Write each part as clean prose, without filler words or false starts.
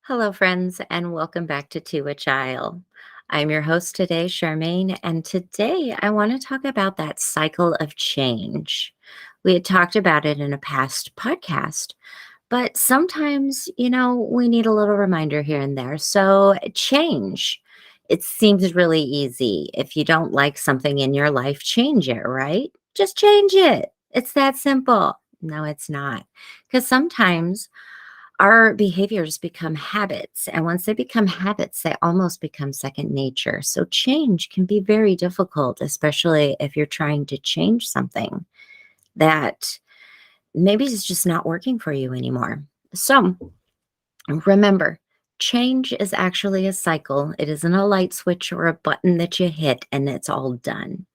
Hello, friends, and welcome back to To a Child. I'm your host today, Charmaine, and today I want to talk about that cycle of change. We had talked about it in a past podcast, but sometimes, we need a little reminder here and there. So, change. It seems really easy. If you don't like something in your life, change it, right? Just change it. It's that simple. No, it's not. Because sometimes our behaviors become habits. And once they become habits, they almost become second nature. So change can be very difficult, especially if you're trying to change something that maybe is just not working for you anymore. So remember, change is actually a cycle. It isn't a light switch or a button that you hit and it's all done.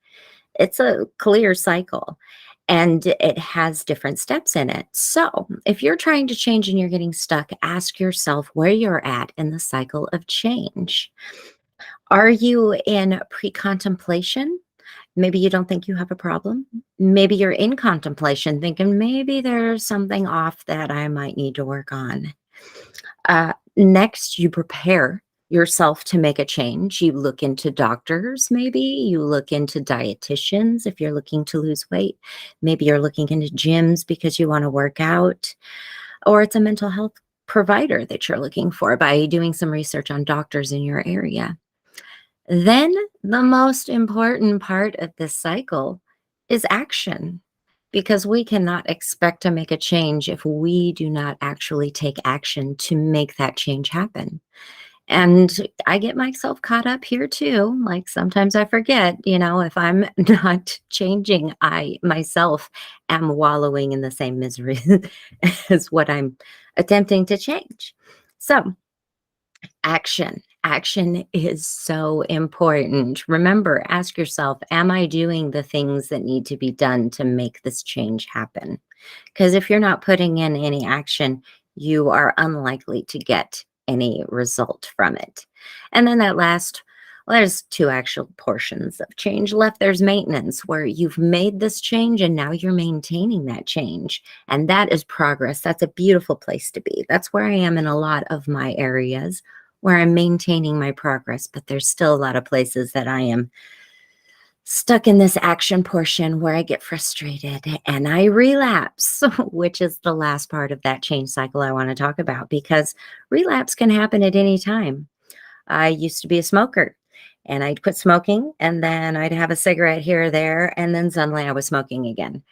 It's a clear cycle and it has different steps in it. So, if you're trying to change and you're getting stuck, ask yourself where you're at in the cycle of change. Are you in pre contemplation? Maybe you don't think you have a problem. Maybe you're in contemplation, thinking maybe there's something off that I might need to work on. Next, you prepare yourself to make a change. You look into doctors, maybe you look into dietitians if you're looking to lose weight. Maybe you're looking into gyms because you want to work out, or it's a mental health provider that you're looking for by doing some research on doctors in your area. Then, the most important part of this cycle is action because we cannot expect to make a change if we do not actually take action to make that change happen. And I get myself caught up here too. Like sometimes I forget, if I'm not changing, I myself am wallowing in the same misery as what I'm attempting to change. So, action. Action is so important. Remember, ask yourself, am I doing the things that need to be done to make this change happen? Because if you're not putting in any action, you are unlikely to get any result from it. And then that last, well, there's two actual portions of change left. There's maintenance, where you've made this change and now you're maintaining that change. And that is progress. That's a beautiful place to be. That's where I am in a lot of my areas where I'm maintaining my progress, but there's still a lot of places that I am stuck in this action portion where I get frustrated and I relapse, which is the last part of that change cycle I want to talk about because relapse can happen at any time. I used to be a smoker and I'd quit smoking and then I'd have a cigarette here or there and then suddenly I was smoking again.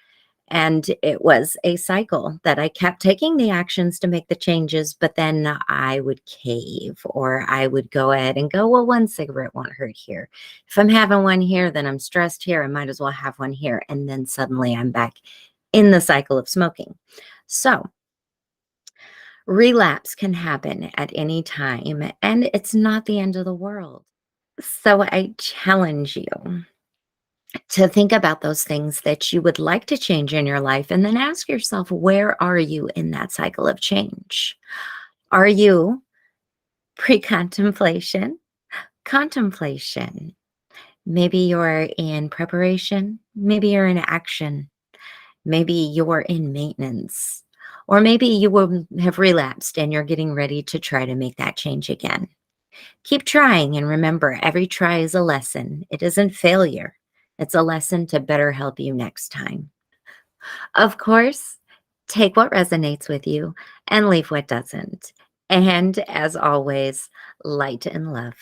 And it was a cycle that I kept taking the actions to make the changes, but then I would cave or I would go ahead and go, well, one cigarette won't hurt here. If I'm having one here, then I'm stressed here. I might as well have one here. And then suddenly I'm back in the cycle of smoking. So relapse can happen at any time, and it's not the end of the world. So I challenge you to think about those things that you would like to change in your life and then ask yourself, where are you in that cycle of change? Are you pre-contemplation, contemplation? Maybe you're in preparation, maybe you're in action, maybe you're in maintenance, or maybe you will have relapsed and you're getting ready to try to make that change again. Keep trying and remember, every try is a lesson. It isn't failure. It's a lesson to better help you next time. Of course, take what resonates with you and leave what doesn't. And as always, light and love.